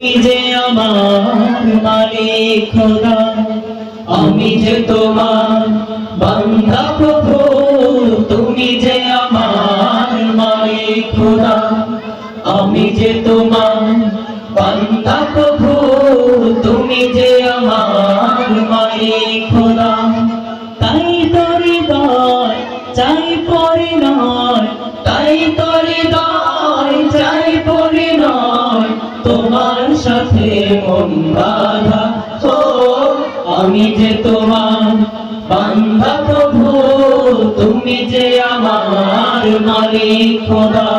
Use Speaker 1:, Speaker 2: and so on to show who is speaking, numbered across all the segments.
Speaker 1: তুমি যে আমার মালিক খোদা, আমি যে তোমার বান্দা প্রভু। তুমি যে আমার মালিক খোদা, আমি যে তোমার বান্দা প্রভু। তুমি যে আমার মালিক খোদা, তাই তোর হৃদয় চাই পরিণয়, তাই তোর হৃদয় চাই পরিণয়। তোমার সাথে মন বাঁধা, ও আমি যে তোমার বান্দা প্রভু। তুমি যে আমার মালিক খোদা,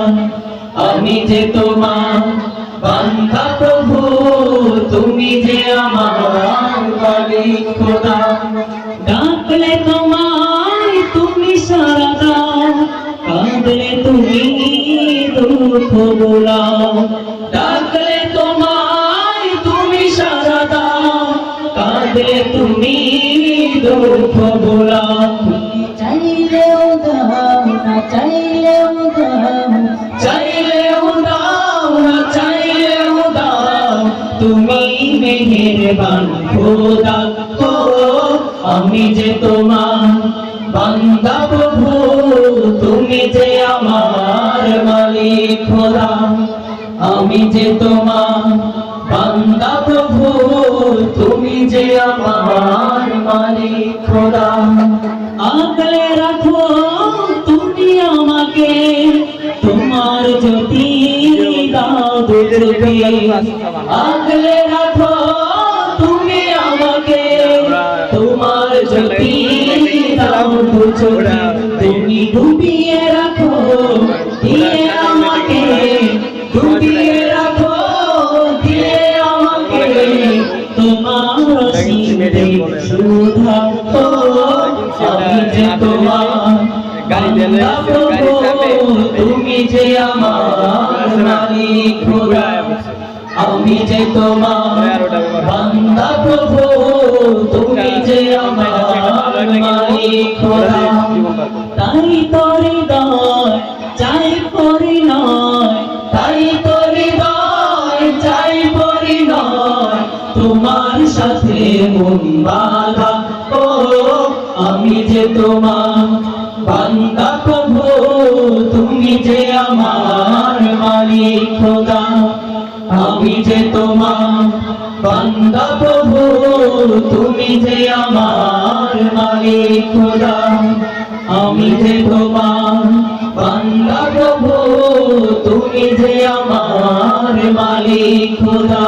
Speaker 1: আমি যে তোমার বান্দা প্রভু। তুমি যে আমার মালিক খোদা, ডাকলে তোমায় তুমি সাড়া দাও, কাঁদলে তুমি দুঃখ ভোলাও। ডাকলে তোমায় তুমি সাড়া দাও, কাঁদলে তুমি দুঃখ ভোলাও।
Speaker 2: চাইলেও দাও না চাইলেও দাও,
Speaker 1: চাইলেও দাও না চাইলেও দাও, তুমি মেহেরবান খোদা। ও আমি যে তোমার বান্দা প্রভু। তুমি যে আমার মালিক খোদা, আমি যে তোমার বান্দা প্রভু। তুমি যে আমার মালিক খোদা। আগলে রাখো তুমি আমাকে, তোমার জ্যোতি দাও দুচোখে। আগলে রাখো তুমি আমাকে, তোমার জ্যোতি দাও দুচোখে। তুমি ডুবিয়ে রাখো দিয়ে আমাকে, ডুবিয়ে রাখো দিয়ে আমাকে। তোমার সুধা, আমি যে তোমার বান্দা প্রভু। তুমি যে আমার মালিক খোদা, আমি যে তোমার বান্দা প্রভু। তুমি যে আমার মালিক খোদা, তাই তোর হৃদয় চাই পরিণয়, তাই তোর হৃদয় চাই পরিণয়। তোমার সাথে মন বাঁধা, ও আমি যে তোমার বান্দা প্রভু। তুমি যে আমার মালিক খোদা, আমি যে তোমার বান্দা প্রভু। তুমি যে আমার মালিক খোদা, আমি যে তোমার বান্দা প্রভু। তুমি যে আমার মালিক খোদা।